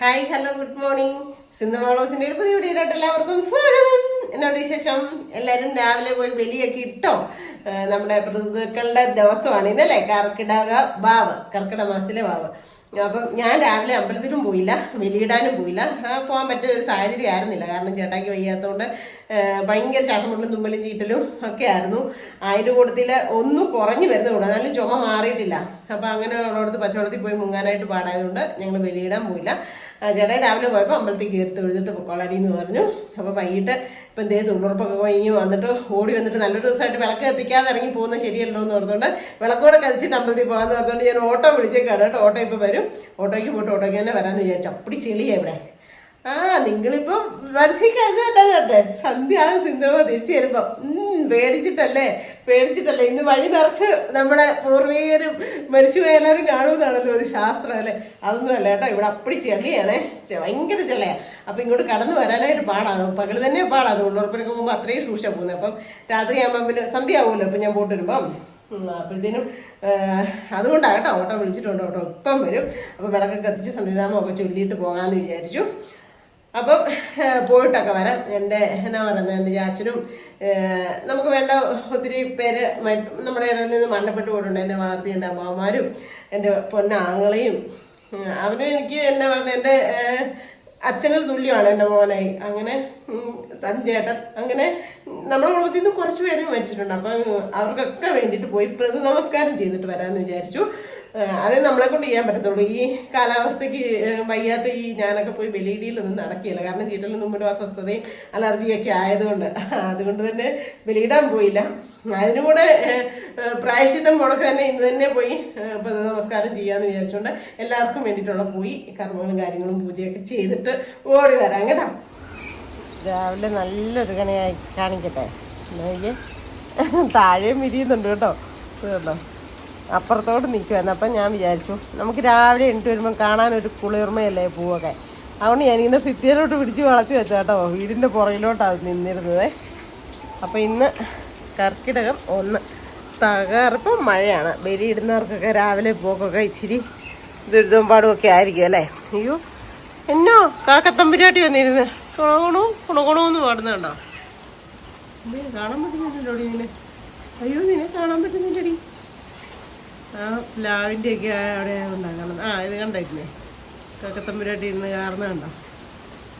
Hi hello good morning. Sindhu മാളോസിന്റെ ഒരു പുതിയ വീഡിയോയിലോട്ട് എല്ലാവർക്കും സ്വാഗതം. എന്നോട് വിശേഷം? എല്ലാവരും രാവിലെ പോയി ബലിയൊക്കെ ഇട്ടോ? നമ്മുടെ ഋതുക്കളുടെ ദിവസമാണ് ഇന്നല്ലേ, കർക്കിടക മാസത്തിലെ വാവ്. അപ്പം ഞാൻ രാവിലെ അമ്പലത്തിലും പോയില്ല, ബലിയിടാനും പോയില്ല. പോകാൻ പറ്റിയ ഒരു സാഹചര്യം ആയിരുന്നില്ല. കാരണം ചേട്ടായിക്ക് വയ്യാത്തതുകൊണ്ട് ഭയങ്കര ശ്വാസം മുട്ടലും തുമ്മലും ചീറ്റലും ഒക്കെ ആയിരുന്നു. അതിൻ്റെ കൂട്ടത്തിൽ ഒന്ന് കുറഞ്ഞു വരുന്നതുകൊണ്ട് എന്നാലും ചുമ മാറിയിട്ടില്ല. അപ്പം അങ്ങനെ ഉള്ളിടത്ത് പച്ചവെള്ളത്തിൽ പോയി മുങ്ങാനായിട്ട് പാടായതുകൊണ്ട് ഞങ്ങൾ ബലിയിടാൻ പോയില്ല. ചേട്ടായി രാവിലെ പോയപ്പോൾ അമ്പലത്തിൽ കയറി തൊഴുതിട്ട് പൊക്കോളടി എന്ന് പറഞ്ഞു. അപ്പോൾ വൈകിട്ട് ഇപ്പം എന്തേ തൊഴിലുറപ്പൊക്കെ കഴിഞ്ഞു വന്നിട്ട് ഓടി വന്നിട്ട് നല്ലൊരു ദിവസമായിട്ട് വിളക്ക് കത്തിക്കാതെ ഇറങ്ങി പോകുന്നത് ശരിയല്ലോ എന്ന് പറഞ്ഞുകൊണ്ട് വിളക്കോടെ കത്തിച്ചിട്ട് അമ്പലത്തിൽ പോകാമെന്ന് പറഞ്ഞുകൊണ്ട് ഞാൻ ഓട്ടോ വിളിച്ചേക്കാണ് കേട്ടോ. ഓട്ടോ ഇപ്പോൾ വരും. ഓട്ടോയ്ക്ക് പോയിട്ട് ഓട്ടോയ്ക്ക് തന്നെ വരാമെന്ന് വിചാരിച്ചു. അപ്പടി ചെളിയാ ഇവിടെ. നിങ്ങളിപ്പം മനസ്സിലാക്കാതെ കേട്ടെ, സന്ധ്യ സിന്ധുവ തിരിച്ചു വരുമ്പോ പേടിച്ചിട്ടല്ലേ ഇന്ന് വഴി നിറച്ച് നമ്മുടെ പൂർവീകരും മരിച്ചുപോയ എല്ലാവരും കാണുന്നതാണല്ലോ ഒരു ശാസ്ത്രം അല്ലേ. അതൊന്നും അല്ല കേട്ടോ, ഇവിടെ അപ്പടി ചെളിയാണേ, ഭയങ്കര ചെളിയാ. അപ്പൊ ഇങ്ങോട്ട് കടന്നു വരാനായിട്ട് പാടാകും, പകൽ തന്നെ പാടാകും. ഉള്ളുറപ്പിനൊക്കെ പോകുമ്പോൾ അത്രയും സൂക്ഷിച്ചാ പോകുന്നത്. അപ്പം രാത്രി ആകുമ്പോൾ പിന്നെ സന്ധ്യ ആവുമല്ലോ ഇപ്പം ഞാൻ പോയിട്ട് വരുമ്പം. അപ്പോഴത്തേനും അതുകൊണ്ടാണ് കേട്ടോ ഓട്ടോ വിളിച്ചിട്ടുണ്ട്. ഓട്ടോ ഇപ്പം വരും. അപ്പം വിളക്കൊക്കെ കത്തിച്ച് സന്ധ്യാനാമമൊക്കെ ചൊല്ലിയിട്ട് പോകാമെന്ന് വിചാരിച്ചു. അപ്പം പോയിട്ടൊക്കെ വരാം. എൻ്റെ എന്നാ പറയുന്നത്, എൻ്റെ ചാച്ചനും നമുക്ക് വേണ്ട ഒത്തിരി പേര് നമ്മുടെ ഇടയിൽ നിന്ന് മരണപ്പെട്ടു പോയിട്ടുണ്ട്. എന്നെ വളർത്തി എൻ്റെ അമ്മമാരും എൻ്റെ പൊന്നാങ്ങളെയും അവനും എനിക്ക് എന്നാ പറയുന്നത് എൻ്റെ അച്ഛന് തുല്യമാണ് എൻ്റെ മോനായി. അങ്ങനെ സഞ്ജേട്ടൻ, അങ്ങനെ നമ്മുടെ കുടുംബത്തിൽ നിന്ന് കുറച്ച് പേര് മരിച്ചിട്ടുണ്ട്. അപ്പം അവർക്കൊക്കെ വേണ്ടിയിട്ട് പോയി നമസ്കാരം ചെയ്തിട്ട് വരാമെന്ന് വിചാരിച്ചു. അതേ നമ്മളെ കൊണ്ട് ചെയ്യാൻ പറ്റത്തുള്ളൂ. ഈ കാലാവസ്ഥയ്ക്ക് വയ്യാത്ത ഞാനൊക്കെ പോയി ബലിയിടിയിലൊന്നും നടക്കില്ല. കാരണം ചീറ്റലും തുമ്മലും അസ്വസ്ഥതയും അലർജിയൊക്കെ ആയതുകൊണ്ട് അതുകൊണ്ട് തന്നെ ബലിയിടാൻ പോയില്ല. അതിനുകൂടെ പ്രായശ്ചിത്തം മുടക്ക് തന്നെ ഇന്ന് തന്നെ പോയി നമസ്കാരം ചെയ്യാമെന്ന് വിചാരിച്ചുകൊണ്ട് എല്ലാവർക്കും വേണ്ടിയിട്ടുള്ള പോയി കർമ്മങ്ങളും കാര്യങ്ങളും പൂജയൊക്കെ ചെയ്തിട്ട് ഓടി വരാം കേട്ടോ. രാവിലെ നല്ലൊരു കനയായി കാണിക്കട്ടെ. താഴെയും വിരിയുന്നുണ്ട് കേട്ടോ. കേട്ടോ, അപ്പുറത്തോട്ട് നിൽക്കുമായിരുന്നു. അപ്പം ഞാൻ വിചാരിച്ചു നമുക്ക് രാവിലെ എണീറ്റ് വരുമ്പം കാണാനൊരു കുളിർമയല്ലേ പൂവൊക്കെ. അതുകൊണ്ട് ഞാനിങ്ങനെ ഭിത്തിയിലോട്ട് പിടിച്ച് വളച്ച് വെച്ച കേട്ടോ. വീടിൻ്റെ പുറകിലോട്ടാണ് നിന്നിരുന്നത്. അപ്പം ഇന്ന് കർക്കിടകം 1 തകർപ്പം മഴയാണ്. ബലിയിടുന്നവർക്കൊക്കെ രാവിലെ പോക്കൊക്കെ ഇച്ചിരി ദുരിതവും പാടുമൊക്കെ ആയിരിക്കും അല്ലേ. അയ്യോ എന്നോ കാക്കത്തമ്പുരാട്ടി വന്നിരുന്ന് കുണുകുണമെന്ന് പാടുന്നുണ്ടോ? കാണാൻ പറ്റുന്നില്ലല്ലോ ഇങ്ങനെ. അയ്യോ നിന്നെ കാണാൻ പറ്റുന്നില്ലടി. പ്ലാവിൻ്റെ ഒക്കെ അവിടെ ഉണ്ടാക്കണം. ഇത് കണ്ടില്ലേ കാക്കത്തമ്പുരാട്ടി ഇരുന്ന് കാർന്ന കണ്ടോ.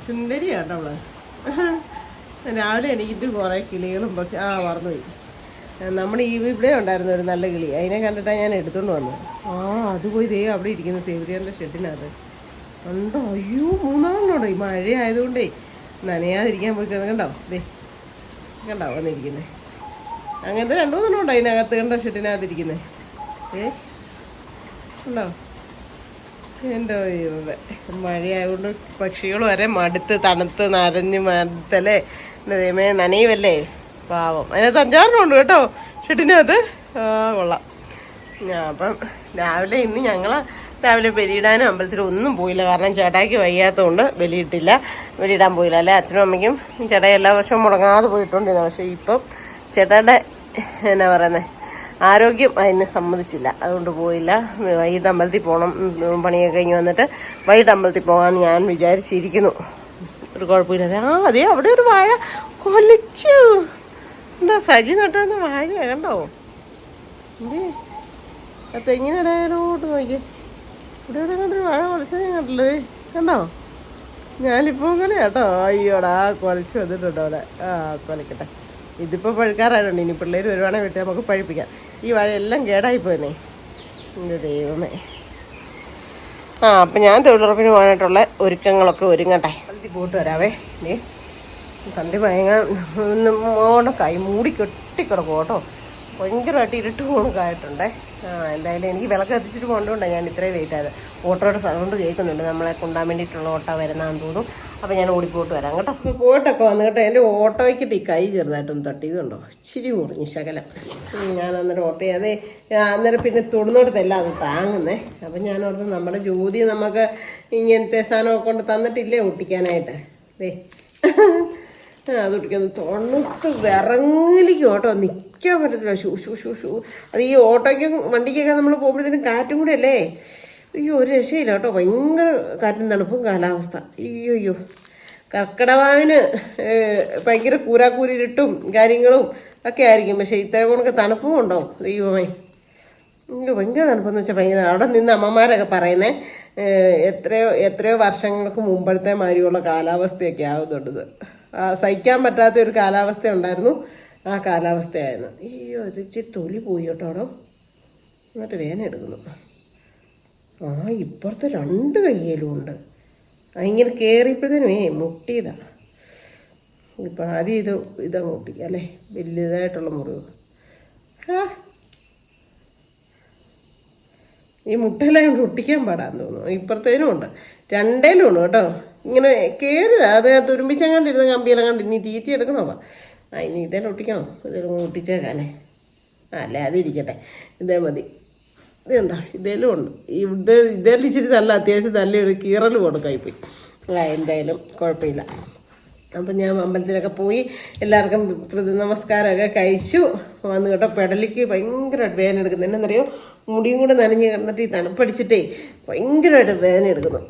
സുന്ദരിയാട്ടോ അവള്. രാവിലെ എണീറ്റ് കുറേ കിളികളും പക്ഷെ മറന്നുപോയി. നമ്മുടെ ഇവിടെ ഉണ്ടായിരുന്നു ഒരു നല്ല കിളി. അതിനെ കണ്ടിട്ടാണ് ഞാൻ എടുത്തുകൊണ്ട് വന്നത്. അത് പോയി ദേ അവിടെ ഇരിക്കുന്നു സേവരിയറിൻ്റെ ഷെഡിനകത്ത് ഉണ്ടോ. അയ്യോ 3 ഈ മഴ ആയതുകൊണ്ടേ നനയാതിരിക്കാൻ പോയി കണ്ടോ. ദേ കണ്ടോ വന്നിരിക്കുന്നത്. അങ്ങനത്തെ 2-3 ഉണ്ടോ അതിനകത്ത് കണ്ടോ, ഷെഡിനകത്തിരിക്കുന്നത്. ഉണ്ടോ. എന്തോ മഴയായതുകൊണ്ട് പക്ഷികൾ വരെ മടുത്ത് തണുത്ത് നനഞ്ഞ് മടുത്തല്ലേ. ദൈവമേ നനയുമല്ലേ പാവം. അതിനകത്ത് 5-6 ഉണ്ട് കേട്ടോ ഷെഡിനകത്ത്. കൊള്ളാം. അപ്പം രാവിലെ ഇന്ന് ഞങ്ങൾ രാവിലെ ബലിയിടാനും അമ്പലത്തിലും ഒന്നും പോയില്ല. കാരണം ചേട്ടായിക്ക് വയ്യാത്തതുകൊണ്ട് ബലിയിടാൻ പോയില്ല. അല്ലെ അച്ഛനും അമ്മയ്ക്കും ചേട്ടായി എല്ലാ വർഷവും മുടങ്ങാതെ പോയിട്ടുണ്ടിരുന്നു. പക്ഷേ ഇപ്പം ചേട്ടായുടെ എന്നാ പറയുന്നത് ആരോഗ്യം അതിനെ സമ്മതിച്ചില്ല, അതുകൊണ്ട് പോയില്ല. വൈകിട്ട് അമ്പലത്തിൽ പോകണം. പണിയൊക്കെ കഴിഞ്ഞ് വന്നിട്ട് വൈകിട്ട് അമ്പലത്തിൽ പോകാമെന്ന് ഞാൻ വിചാരിച്ചിരിക്കുന്നു. ഒരു കുഴപ്പമില്ലാതെ. അതേ അവിടെ ഒരു വാഴ കൊലച്ചു ഉണ്ടോ. സജി നട്ടാന്ന് വാഴ കണ്ടോ. തെങ്ങിന് ഇടയിലോട്ട് നോക്കി ഇവിടെ കണ്ടൊരു വാഴ കൊലച്ചത് ഞാൻ കണ്ടുള്ളത് കണ്ടോ. ഞാനിപ്പോൾ ഇങ്ങനെ കേട്ടോ. അയ്യോടാ കൊലച്ചു വന്നിട്ടുണ്ടോ അവിടെ. കൊലക്കട്ടെ. ഇതിപ്പോൾ പഴുക്കാറായിട്ടുണ്ട്. ഇനി പിള്ളേർ വരുവാണെങ്കിൽ വീട്ടിൽ നമുക്ക് പഴുപ്പിക്കാം. ഈ വാഴ എല്ലാം കേടായിപ്പോയെന്നേ. എൻ്റെ ദൈവമേ. അപ്പം ഞാൻ തൊഴിലുറപ്പിന് പോകാനായിട്ടുള്ള ഒരുക്കങ്ങളൊക്കെ ഒരുങ്ങട്ടെ. അമ്പലത്തിൽ പോയിട്ട് വരാവേ. സന്ധ്യ ഭയങ്കര കൈ മൂടി കെട്ടിക്കിടക്കും കേട്ടോ. ഭയങ്കരമായിട്ട് ഇരുട്ട് പോണക്കായിട്ടുണ്ടേ. എന്തായാലും എനിക്ക് വിളക്ക് കത്തിച്ചിട്ട് പോകേണ്ടതുകൊണ്ടാണ് ഞാൻ ഇത്രയും ലേറ്റ് ആയത്. ഓട്ടോയുടെ സൗണ്ട് കേൾക്കുന്നുണ്ട്. നമ്മളെ കൊണ്ടാൻ വേണ്ടിയിട്ടുള്ള ഓട്ടോ വരുന്നതെന്ന് തോന്നും. അപ്പം ഞാൻ ഓടിപ്പോയിട്ട് വരാം കേട്ടോ. പോയിട്ടൊക്കെ വന്നു കേട്ടോ. എൻ്റെ ഓട്ടോയ്ക്കിട്ട് ഈ കൈ ചെറുതായിട്ടൊന്ന് തട്ടിയതുണ്ടോ, ഇച്ചിരി മുറിഞ്ഞു ശകലം. ഞാൻ അന്നേരം ഓട്ടോ ചെയ്യാതെ അന്നേരം പിന്നെ തൊടുന്നോടത്തല്ല അത് താങ്ങുന്നേ. അപ്പം ഞാൻ ഓർത്ത് നമ്മുടെ ജ്യോതി നമുക്ക് ഇങ്ങനത്തെ സാധനമൊക്കെ കൊണ്ട് തന്നിട്ടില്ലേ ഒട്ടിക്കാനായിട്ട്. അത് ഒട്ടിക്കുന്നു. തൊണ്ണൂത്ത് വിറങ്ങലിക്കും ഓട്ടോ നിൽക്കാൻ പറ്റത്തില്ല. ഷൂ അത് ഈ ഓട്ടോയ്ക്കും വണ്ടിക്കൊക്കെ നമ്മൾ പോകുമ്പോഴത്തേനും കാറ്റും കൂടെ അല്ലേ. അയ്യോ ഒരു രക്ഷയില്ല കേട്ടോ, ഭയങ്കര കാറ്റും തണുപ്പും കാലാവസ്ഥ. അയ്യോ കർക്കിടവാവിന് ഭയങ്കര കൂരാക്കൂരിട്ടും കാര്യങ്ങളും ഒക്കെ ആയിരിക്കും, പക്ഷെ ഇത്ര കണക്ക് തണുപ്പും ഉണ്ടാവും. ദൈവമേ എനിക്ക് ഭയങ്കര തണുപ്പെന്ന് വെച്ചാൽ ഭയങ്കര. അവിടെ നിന്ന് അമ്മമാരൊക്കെ പറയുന്നേ എത്രയോ വർഷങ്ങൾക്ക് മുമ്പത്തെ മാതിരിയുള്ള കാലാവസ്ഥയൊക്കെ ആകുന്നുണ്ടത്. സഹിക്കാൻ പറ്റാത്ത ഒരു കാലാവസ്ഥ ഉണ്ടായിരുന്നു, ആ കാലാവസ്ഥയായിരുന്നു. അയ്യോ ഇത് ഇച്ചിരി തൊലി പോയി കേട്ടോ അവിടെ, എന്നിട്ട് വേദന എടുക്കുന്നു. ഇപ്പുറത്തെ 2 കയ്യിലും ഉണ്ട്. ഇങ്ങനെ കയറിയപ്പോഴത്തേനുമേ മുട്ടിയതാണ്. ഇപ്പം ആദ്യം ഇതങ്ങ് ഒട്ടിക്കാം അല്ലേ, വലിയതായിട്ടുള്ള മുറിവ്. ഈ മുട്ടയെല്ലാം കൊണ്ട് ഒട്ടിക്കാൻ പാടാന്ന് തോന്നുന്നു. ഇപ്പുറത്തേനും ഉണ്ട്, 2ലും ഉണ്ട് കേട്ടോ. ഇങ്ങനെ കയറിയതാ, അത് തുരുമ്പിച്ചങ്ങാണ്ടിരുന്ന കമ്പിയെല്ലാം കണ്ട് ഇനി തീറ്റി എടുക്കണോ? ഇനി ഇതേലും ഒട്ടിക്കണോ? ഇതേലും ഒട്ടിച്ചേക്കാം അല്ലേ. അല്ലേ അതിരിക്കട്ടെ, ഇതേ മതി. ഇതുണ്ടോ, ഇതേലും ഉണ്ട്. ഇതേലും ഇച്ചിരി നല്ല അത്യാവശ്യം നല്ലൊരു കീറൽ കൊടുക്കായിപ്പോയി. എന്തായാലും കുഴപ്പമില്ല. അപ്പം ഞാൻ അമ്പലത്തിലൊക്കെ പോയി എല്ലാവർക്കും നമസ്കാരമൊക്കെ കഴിച്ചു വന്നു കേട്ടോ. പെടലിക്ക് ഭയങ്കരമായിട്ട് വേദന എടുക്കുന്നു. എന്നറിയോ, മുടിയും കൂടെ നനഞ്ഞ് കിടന്നിട്ട് ഈ തണുപ്പടിച്ചിട്ടേ ഭയങ്കരമായിട്ട് വേദന എടുക്കുന്നു.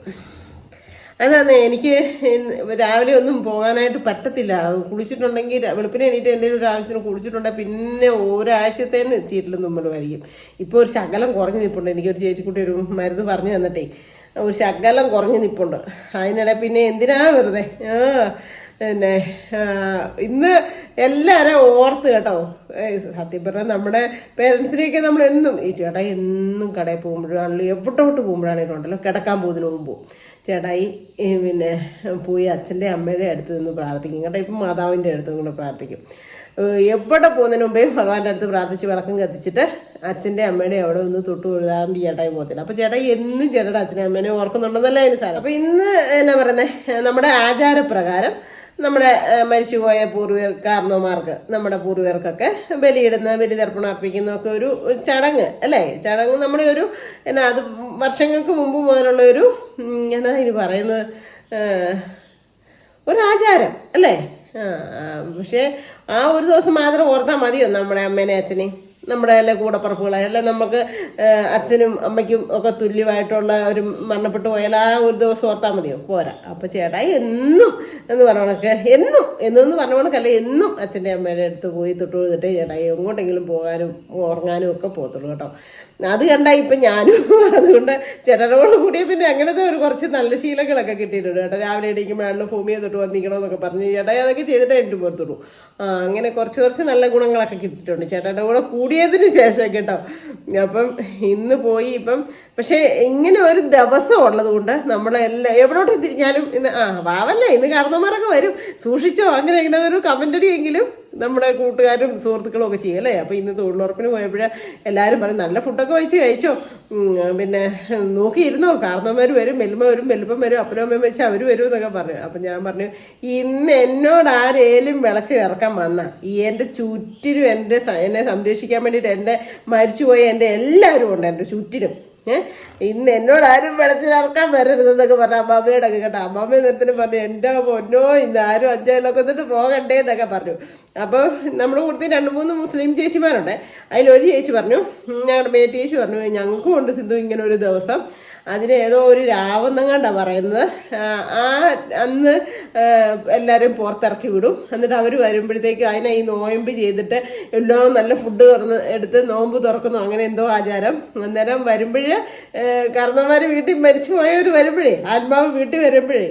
അതാണ് എനിക്ക് രാവിലെ ഒന്നും പോകാനായിട്ട് പറ്റത്തില്ല. കുളിച്ചിട്ടുണ്ടെങ്കിൽ വെളുപ്പിനെ എണീറ്റ് എന്തെങ്കിലും ഒരു ആവശ്യത്തിന് കുളിച്ചിട്ടുണ്ടെങ്കിൽ പിന്നെ ഒരാഴ്ചത്തേന് ചീറ്റിലും തുമ്മലുമായിരിക്കും. ഇപ്പോൾ ഒരു ശകലം കുറഞ്ഞ് നിൽപ്പുണ്ട്. എനിക്കൊരു ചേച്ചിക്കുട്ടി ഒരു മരുന്ന് പറഞ്ഞു തന്നിട്ടേ ഒരു ശകലം കുറഞ്ഞ് നിൽപ്പുണ്ട്. അതിനിടെ പിന്നെ എന്തിനാ വെറുതെ പിന്നെ ഇന്ന് എല്ലാവരും ഓർത്ത് കേട്ടോ. സത്യം പറഞ്ഞാൽ നമ്മുടെ പേരൻസിനെയൊക്കെ നമ്മൾ എന്നും ഈ ചേട്ടായി എന്നും കടയിൽ പോകുമ്പോഴാണല്ലോ, എവിടോട്ട് പോകുമ്പോഴാണെങ്കിലും ഉണ്ടല്ലോ, കിടക്കാൻ പോകുന്നതിന് മുമ്പ് ചേട്ടായി പിന്നെ പോയി അച്ഛൻ്റെ അമ്മയുടെ അടുത്ത് നിന്ന് പ്രാർത്ഥിക്കും കേട്ടോ. ഇപ്പം മാതാവിൻ്റെ അടുത്തും കൂടെ പ്രാർത്ഥിക്കും. എവിടെ പോകുന്നതിന് മുമ്പേ ഭഗവാന്റെ അടുത്ത് പ്രാർത്ഥിച്ച് വിളക്കം കത്തിച്ചിട്ട് അച്ഛൻ്റെ അമ്മയുടെ അവിടെ ഒന്ന് തൊട്ട് എഴുതാണ്ട് ചേട്ടായി പോകത്തില്ല. അപ്പോൾ ചേട്ടായി എന്നും ചേട്ടയുടെ അച്ഛനെ അമ്മേനെ ഓർക്കുന്നുണ്ടെന്നല്ല അതിന് സാരം. അപ്പോൾ ഇന്ന് എന്നാ പറയുന്നത്, നമ്മുടെ ആചാരപ്രകാരം നമ്മുടെ മരിച്ചുപോയ കാരണവന്മാർക്ക്, നമ്മുടെ പൂർവികർക്കൊക്കെ ബലിയിടുന്ന, ബലിതർപ്പണം അർപ്പിക്കുന്നതൊക്കെ ഒരു ചടങ്ങ് അല്ലേ. ചടങ്ങ് നമ്മുടെ ഒരു അത് വർഷങ്ങൾക്ക് മുമ്പ് മുതലുള്ള ഒരു എന്നാ ഇനി പറയുന്നത് ഒരാചാരം അല്ലേ. പക്ഷേ ആ ഒരു ദിവസം മാത്രം ഓർത്താൽ മതിയോ നമ്മുടെ അമ്മേനെ അച്ഛനെയും, നമ്മുടെ എല്ലാ കൂടപ്പുറപ്പുകളെ എല്ലാം നമുക്ക് അച്ഛനും അമ്മയ്ക്കും ഒക്കെ തുല്യമായിട്ടുള്ള ഒരു മരണപ്പെട്ടു പോയാൽ ആ ഒരു ദിവസം ഓർത്താൽ മതിയോ? പോരാ. അപ്പോൾ ചേട്ടായി എന്നും എന്ന് പറഞ്ഞ കണക്ക് എന്നൊന്ന് പറഞ്ഞ കണക്കല്ല, എന്നും അച്ഛൻ്റെ അമ്മയുടെ അടുത്ത് പോയി തൊട്ട് എഴുതിട്ടേ ചേട്ടായി എങ്ങോട്ടെങ്കിലും പോകാനും ഉറങ്ങാനും ഒക്കെ പോകത്തുള്ളൂ കേട്ടോ. അത് കണ്ടാൽ ഇപ്പം ഞാനും അതുകൊണ്ട് ചേട്ടനോട് കൂടിയ പിന്നെ അങ്ങനത്തെ ഒരു കുറച്ച് നല്ല ശീലങ്ങളൊക്കെ കിട്ടിയിട്ടുണ്ട് കേട്ടോ. രാവിലെ എണീക്കുമ്പോഴാണല്ലോ ഭൂമിയെ തൊട്ട് വന്നിക്കണമെന്നൊക്കെ പറഞ്ഞ് ചേട്ടായി അതൊക്കെ ചെയ്തിട്ടേ എനിക്ക് പോകത്തുള്ളൂ. അങ്ങനെ കുറച്ച് നല്ല ഗുണങ്ങളൊക്കെ കിട്ടിയിട്ടുണ്ട് ചേട്ടൻ്റെ കൂടെ കൂടിയതിന് ശേഷം കേട്ടോ. അപ്പം ഇന്ന് പോയി ഇപ്പം പക്ഷേ ഇങ്ങനെ ഒരു ദിവസം ഉള്ളത് കൊണ്ട് നമ്മളെല്ലാം എവിടോട്ട് തിരിഞ്ഞാലും ഇന്ന് വാവല്ലേ ഇന്ന് കാരണവന്മാരൊക്കെ വരും, സൂക്ഷിച്ചോ അങ്ങനെ ഇങ്ങനെ ഒരു കമൻ്റടിയെങ്കിലും നമ്മുടെ കൂട്ടുകാരും സുഹൃത്തുക്കളും ഒക്കെ ചെയ്യും അല്ലേ. അപ്പോൾ ഇന്ന് തൊഴിലുറപ്പിന് പോയപ്പോഴേ എല്ലാവരും പറയും നല്ല ഫുഡൊക്കെ വെച്ച് കഴിച്ചോ, പിന്നെ നോക്കിയിരുന്നോ, കാരണവന്മാർ വരും, വെല്ലുപ്പം വരും, അപ്പനും അമ്മയും വെച്ച് അവർ വരും എന്നൊക്കെ പറഞ്ഞു. അപ്പം ഞാൻ പറഞ്ഞു ഇന്ന് എന്നോട് ആരേലും വിളച്ച് ഇറക്കാൻ വന്ന എൻ്റെ ചുറ്റിനും എന്നെ സംരക്ഷിക്കാൻ വേണ്ടിയിട്ട് എൻ്റെ മരിച്ചുപോയ എൻ്റെ എല്ലാവരും ഉണ്ട് എൻ്റെ ചുറ്റിനും. ഇന്ന് എന്നോട് ആരും വിളച്ചിറക്കാൻ വരരുതെന്നൊക്കെ പറഞ്ഞു അമ്മാമ്മയോടെ ഒക്കെ കേട്ടോ. അമ്മാമ്മ നേരത്തിന് പറഞ്ഞു എൻ്റെ പൊന്നോ ഇന്ന് ആരും അഞ്ചായിലൊക്കെ എന്നിട്ട് പോകണ്ടേ എന്നൊക്കെ പറഞ്ഞു. അപ്പോൾ നമ്മുടെ കൂടുതൽ 2-3 മുസ്ലിം ചേച്ചിമാരുണ്ട്. അതിലൊരു ചേച്ചി പറഞ്ഞു, ഞങ്ങളുടെ മേറ്റ് ചേച്ചി പറഞ്ഞു, ഞങ്ങൾക്കും ഉണ്ട് സിന്ധു ഇങ്ങനെ ഒരു ദിവസം, അതിന് ഏതോ ഒരു രാവെന്നങ്ങാണ്ടാണ് പറയുന്നത്. അന്ന് എല്ലാവരും പുറത്തിറക്കി വിടും, എന്നിട്ട് അവർ വരുമ്പോഴത്തേക്കും അതിനെ ഈ നോയമ്പ് ചെയ്തിട്ട് എല്ലാം നല്ല ഫുഡ് എടുത്ത് നോമ്പ് തുറക്കുന്നു, അങ്ങനെ എന്തോ ആചാരം. അന്നേരം വരുമ്പോഴേ കാരണവന്മാർ വീട്ടിൽ മരിച്ചു പോയവർ വരുമ്പോഴേ, ആത്മാവ് വീട്ടിൽ വരുമ്പോഴേ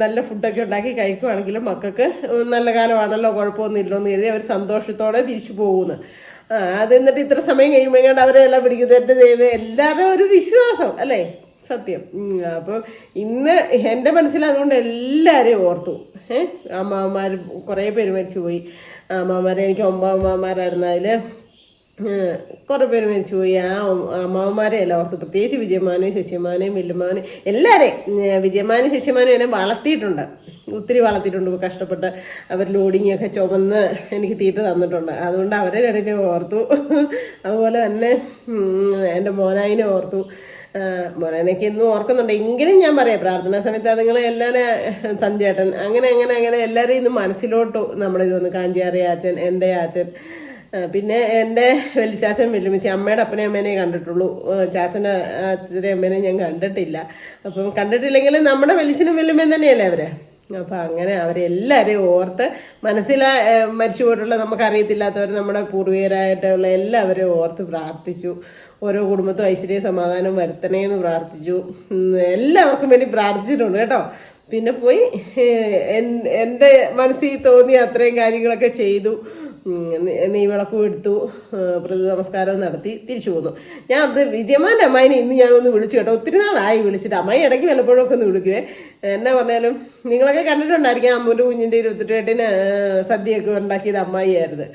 നല്ല ഫുഡൊക്കെ ഉണ്ടാക്കി കഴിക്കുവാണെങ്കിലും മക്കൾക്ക് നല്ല കാലമാണല്ലോ, കുഴപ്പമൊന്നും ഇല്ലോന്ന് കരുതി അവർ സന്തോഷത്തോടെ തിരിച്ചു പോകുന്നു. അത് എന്നിട്ട് ഇത്ര സമയം കഴിയുമ്പോൾ അവരെല്ലാം പിടിക്കുന്നത്. എൻ്റെ ദൈവം എല്ലാവരുടെയും ഒരു വിശ്വാസം അല്ലേ, സത്യം. അപ്പം ഇന്ന് എൻ്റെ മനസ്സിൽ അതുകൊണ്ട് എല്ലാവരെയും ഓർത്തു. അമ്മാവന്മാർ കുറേ പേര് മരിച്ചു പോയി. അമ്മാവന്മാരെ എനിക്ക് 9 അമ്മാവന്മാരായിരുന്നു, അതിൽ കുറേ പേര് മരിച്ചു പോയി. ആ അമ്മാവന്മാരെ എല്ലാം ഓർത്ത്, പ്രത്യേകിച്ച് വിജയമാനും ശശിമാനെയും വല്യമാനും എല്ലാവരെയും. വിജയമാനും ശശിമാനും എന്നെ വളർത്തിയിട്ടുണ്ട്, ഒത്തിരി വളർത്തിയിട്ടുണ്ട്, കഷ്ടപ്പെട്ട് അവർ ലോഡിങ്ങൊക്കെ ചുമന്ന് എനിക്ക് തീറ്റ തന്നിട്ടുണ്ട്. അതുകൊണ്ട് അവരെ രണ്ടിനെ ഓർത്തു. അതുപോലെ തന്നെ എൻ്റെ മോനായിനെ ഓർത്തു. മോനായിനൊക്കെ ഇന്നും ഓർക്കുന്നുണ്ട്. എങ്കിലും ഞാൻ പറയാം, പ്രാർത്ഥനാ സമയത്ത് അതുങ്ങളെ എല്ലാവരും സഞ്ജേട്ടൻ അങ്ങനെ എല്ലാവരെയും ഇന്ന് മനസ്സിലോട്ട് നമ്മുടെ ഇതൊന്ന് കാഞ്ചിയാറിയ അച്ഛൻ, എൻ്റെ അച്ഛൻ, പിന്നെ എൻ്റെ വലിച്ചാച്ചൻ വെല്ലുമിച്ച് അമ്മയുടെ അപ്പനെയും അമ്മേനെയും കണ്ടിട്ടുള്ളൂ. ചാച്ചൻ്റെ അച്ഛനെയും അമ്മേനെയും ഞാൻ കണ്ടിട്ടില്ല. അപ്പം കണ്ടിട്ടില്ലെങ്കിലും നമ്മുടെ വലിച്ചനും വെല്ലുമ്പം തന്നെയല്ലേ അവര്. അപ്പം അങ്ങനെ അവരെല്ലാവരെയും ഓർത്ത് മരിച്ചു പോയിട്ടുള്ള നമുക്കറിയത്തില്ലാത്തവർ നമ്മുടെ പൂർവികരായിട്ടുള്ള എല്ലാവരെയും ഓർത്ത് പ്രാർത്ഥിച്ചു. ഓരോ കുടുംബത്തും ഐശ്വര്യ സമാധാനം വരുത്തണേന്ന് പ്രാർത്ഥിച്ചു. എല്ലാവർക്കും വേണ്ടി പ്രാർത്ഥിച്ചിട്ടുണ്ട് കേട്ടോ. പിന്നെ പോയി എൻ്റെ മനസ്സിൽ തോന്നിയ അത്രയും കാര്യങ്ങളൊക്കെ ചെയ്തു. നെയ്വിളക്കും എടുത്തു, പ്രതി നമസ്കാരവും നടത്തി തിരിച്ചു പോന്നു. ഞാൻ അത് വിജയമാൻ്റെ അമ്മായിനെ ഇന്ന് ഞാനൊന്ന് വിളിച്ചു കേട്ടോ. ഒത്തിരി നാളായി വിളിച്ചിട്ട്. അമ്മായി ഇടയ്ക്ക് വല്ലപ്പോഴൊക്കെ ഒന്ന് വിളിക്കുവേ. എന്നാ പറഞ്ഞാലും നിങ്ങളൊക്കെ കണ്ടിട്ടുണ്ടായിരിക്കും അമ്മൂൻ്റെ കുഞ്ഞിൻ്റെ 28 സദ്യയൊക്കെ ഉണ്ടാക്കിയത് അമ്മായിയായിരുന്നു.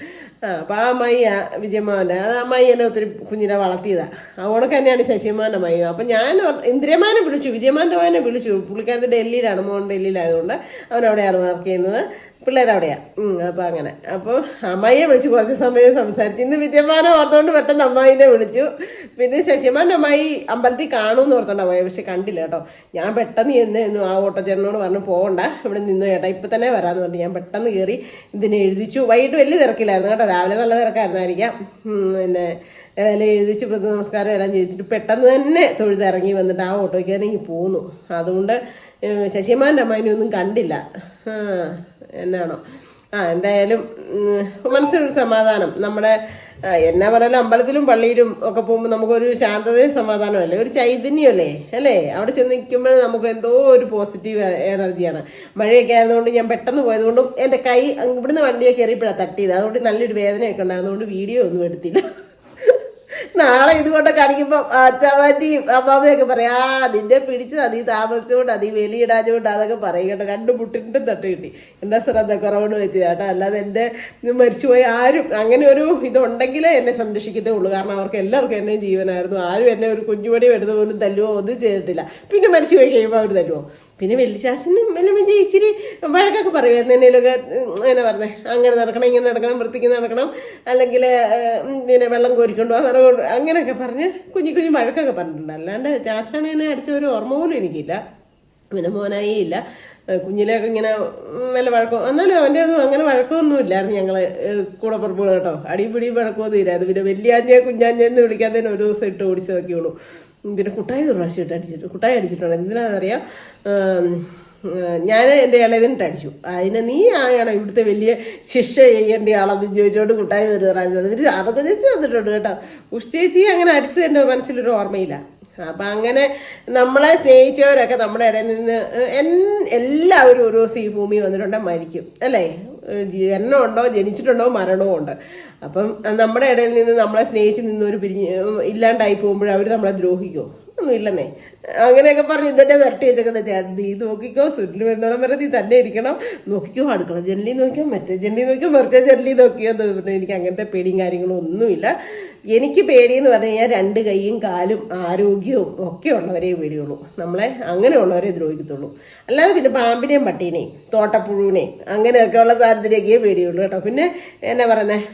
അപ്പം ആ അമ്മായി വിജയമാവൻ്റെ അത് അമ്മായി എന്നെ ഒത്തിരി കുഞ്ഞിനെ വളർത്തിയതാണ്. അതുകൊണ്ടൊക്കെ തന്നെയാണ് ശശിമാൻ്റെ അമ്മായിയും. അപ്പം ഞാൻ ഇന്ദ്രിയമാനെ വിളിച്ചു, വിജയമാൻ്റെ അമ്മാനെ വിളിച്ചു. പുള്ളിക്കാരത്ത് ഡൽഹിയിലാണ്, മോൻ ഡൽഹിയിലായതുകൊണ്ട് അവൻ അവിടെയാണ് വർക്ക് ചെയ്യുന്നത്, പിള്ളേരവിടെയാണ്. അപ്പം അങ്ങനെ അപ്പോൾ അമ്മായിയെ വിളിച്ച് കുറച്ച് സമയം സംസാരിച്ചു. ഇന്ന് വിജയമാനെ ഓർത്തുകൊണ്ട് പെട്ടെന്ന് അമ്മായിനെ വിളിച്ചു. പിന്നെ ശശിമാൻ്റെ അമ്മായി അമ്പലത്തിൽ കാണുമെന്ന് ഓർത്തോണ്ട് അമ്മായി, പക്ഷെ കണ്ടില്ല കേട്ടോ. ഞാൻ പെട്ടെന്ന് ചെന്നു ആ ഓട്ടോ ചേട്ടനോട് പറഞ്ഞു പോകണ്ട, ഇവിടെ നിന്നു ചേട്ടാ, ഇപ്പം തന്നെ വരാമെന്ന് പറഞ്ഞു. ഞാൻ പെട്ടെന്ന് കയറി ഇതിനെ എഴുതിച്ചു. വൈകിട്ട് വലിയ തിരക്കില്ലായിരുന്നു കേട്ടോ, രാവിലെ നല്ല തിരക്കായിരുന്നായിരിക്കാം. പിന്നെ ഏതായാലും എഴുതിച്ച് പ്രതി നമസ്കാരം എല്ലാം ചെയ്തിട്ട് പെട്ടെന്ന് തന്നെ തൊഴുതിറങ്ങി വന്നിട്ട് ആ ഓട്ടോയ്ക്ക് തന്നെ എനിക്ക് പോന്നു. അതുകൊണ്ട് ശശിമാൻ്റെ അമ്മായിനെ ഒന്നും കണ്ടില്ല. എന്നാണോ എന്തായാലും മനസ്സിനൊരു സമാധാനം. നമ്മുടെ എന്നാ പറയാലും അമ്പലത്തിലും പള്ളിയിലും ഒക്കെ പോകുമ്പോൾ നമുക്കൊരു ശാന്തതയും സമാധാനമല്ലേ, ഒരു ചൈതന്യമല്ലേ അല്ലേ. അവിടെ ചെന്ന് നിൽക്കുമ്പോൾ നമുക്ക് എന്തോ ഒരു പോസിറ്റീവ് എനർജിയാണ്. മഴയൊക്കെ ആയതുകൊണ്ട് ഞാൻ പെട്ടെന്ന് പോയതുകൊണ്ടും എൻ്റെ കൈ ഇവിടുന്ന് വണ്ടിയൊക്കെ കയറിയപ്പോഴാണ് തട്ടിയത്. അതുകൊണ്ട് നല്ലൊരു വേദനയൊക്കെ ഉണ്ടായിരുന്നതുകൊണ്ട് വീഡിയോ ഒന്നും എടുത്തില്ല. നാളെ ഇതുകൊണ്ട് കാണിക്കുമ്പോൾ അച്ചാമാറ്റിയും അമ്മാമ്മയൊക്കെ പറയാ നിന്നെ പിടിച്ചത് നീ താമസിച്ചുകൊണ്ട് നീ വെലിയിടാഞ്ഞുകൊണ്ട് അതൊക്കെ പറയും കേട്ടോ. 2 മുട്ടിട്ടും തട്ട് കിട്ടി. എന്താ ശ്രദ്ധ കുറവുകൊണ്ട് പറ്റിയതാട്ടോ. അല്ലാതെ എൻ്റെ മരിച്ചുപോയി ആരും അങ്ങനെ ഒരു ഇതുണ്ടെങ്കിലേ എന്നെ സംരക്ഷിക്കത്തേ ഉള്ളൂ. കാരണം അവർക്ക് എല്ലാവർക്കും എന്നെ ജീവനായിരുന്നു. ആരും എന്നെ ഒരു കുഞ്ഞുപടി വരുന്ന പോലും തല്ലുവോ ഒന്നും ചെയ്തിട്ടില്ല. പിന്നെ മരിച്ചു പോയി കഴിയുമ്പോൾ അവർ തല്ലുവോ. പിന്നെ വെല്ലിച്ചാച്ചനും വെല്ലുമ്മച്ചി ഇച്ചിരി വഴക്കൊക്കെ പറയും. എന്തെങ്കിലുമൊക്കെ അങ്ങനെ പറഞ്ഞേ അങ്ങനെ നടക്കണം, ഇങ്ങനെ നടക്കണം, വൃത്തിക്ക് നടക്കണം, അല്ലെങ്കിൽ പിന്നെ വെള്ളം കോരിക്കൊണ്ടോ അങ്ങനെയൊക്കെ പറഞ്ഞ് കുഞ്ഞു വഴക്കൊക്കെ പറഞ്ഞിട്ടുണ്ട്. അല്ലാണ്ട് ചാച്ചനെ അടിച്ച ഒരു ഓർമ്മ പോലും എനിക്കില്ല. പിന്നെ മോനായി ഇല്ല. കുഞ്ഞിലൊക്കെ ഇങ്ങനെ വല്ല വഴക്കോ എന്നാലും അവൻ്റെ ഒന്നും അങ്ങനെ വഴക്കമൊന്നും ഇല്ലായിരുന്നു. ഞങ്ങൾ കൂടെ പുറപ്പുകൾ കേട്ടോ. അടിപിടിയും വഴക്കമൊന്നും ഇല്ലായിരുന്നു. പിന്നെ വലിയാഞ്ഞ കുഞ്ഞാഞ്ഞെന്ന് വിളിക്കാൻ തന്നെ ഒരു ദിവസം ഇട്ട് ഓടിച്ചതൊക്കെയുള്ളൂ. പിന്നെ കുട്ടായി ഒരു പ്രാവശ്യം കുട്ടായി അടിച്ചിട്ടുണ്ട്. എന്തിനാണെന്നറിയാം, ഞാൻ എൻ്റെ ഇളയതിനിട്ട് അടിച്ചു. അതിനെ നീ ആയാണോ ഇവിടുത്തെ വലിയ ശിക്ഷ ചെയ്യേണ്ട ആളെന്ന് ചോദിച്ചുകൊണ്ട് കുട്ടായി ഒരു പ്രാവശ്യം ഇവർ അതൊക്കെ ചേച്ചി വന്നിട്ടുണ്ട് കേട്ടോ. ഉച്ചേച്ചി അങ്ങനെ അടിച്ചത് എൻ്റെ മനസ്സിലൊരു ഓർമ്മയില്ല. അപ്പം അങ്ങനെ നമ്മളെ സ്നേഹിച്ചവരൊക്കെ നമ്മുടെ ഇടയിൽ നിന്ന് എല്ലാവരും ഓരോ ഈ ഭൂമി വന്നിട്ടുണ്ടെങ്കിൽ മരിക്കും അല്ലേ. ജനനമുണ്ടോ, ജനിച്ചിട്ടുണ്ടോ, മരണവും ഉണ്ട്. അപ്പം നമ്മുടെ ഇടയിൽ നിന്ന് നമ്മളെ സ്നേഹിച്ച് നിന്നൊരു ഇല്ലാണ്ടായി പോകുമ്പോൾ അവർ നമ്മളെ ദ്രോഹിക്കുമോ? ഒന്നും ഇല്ലെന്നേ. അങ്ങനെയൊക്കെ പറഞ്ഞ് ഇന്നെ വരട്ടി വെച്ചൊക്കെ ചേട്ടൻ നീ നോക്കിക്കോ, സുരിൽ വരുന്നോളം വരെ നീ തന്നെ ഇരിക്കണം, നോക്കിക്കോ, അടുക്കള ജനലി നോക്കിയോ, മറ്റേ ജനലി നോക്കിയോ, മറിച്ച ജനലി നോക്കിയോ എന്ന് പറഞ്ഞാൽ എനിക്ക് അങ്ങനത്തെ പേടിയും കാര്യങ്ങളും ഒന്നുമില്ല. എനിക്ക് പേടിയെന്ന് പറഞ്ഞു കഴിഞ്ഞാൽ 2 കൈയും കാലും ആരോഗ്യവും ഒക്കെ ഉള്ളവരെ പേടിയുള്ളൂ. നമ്മളെ അങ്ങനെയുള്ളവരെ ദ്രോഹിക്കത്തുള്ളൂ. അല്ലാതെ പിന്നെ പാമ്പിനെയും പട്ടീനെയും തോട്ടപ്പുഴുവിനെയും അങ്ങനെയൊക്കെയുള്ള സാധനത്തിനൊക്കെയേ പേടിയുള്ളൂ കേട്ടോ. പിന്നെ എന്നാ പറയുന്നത്,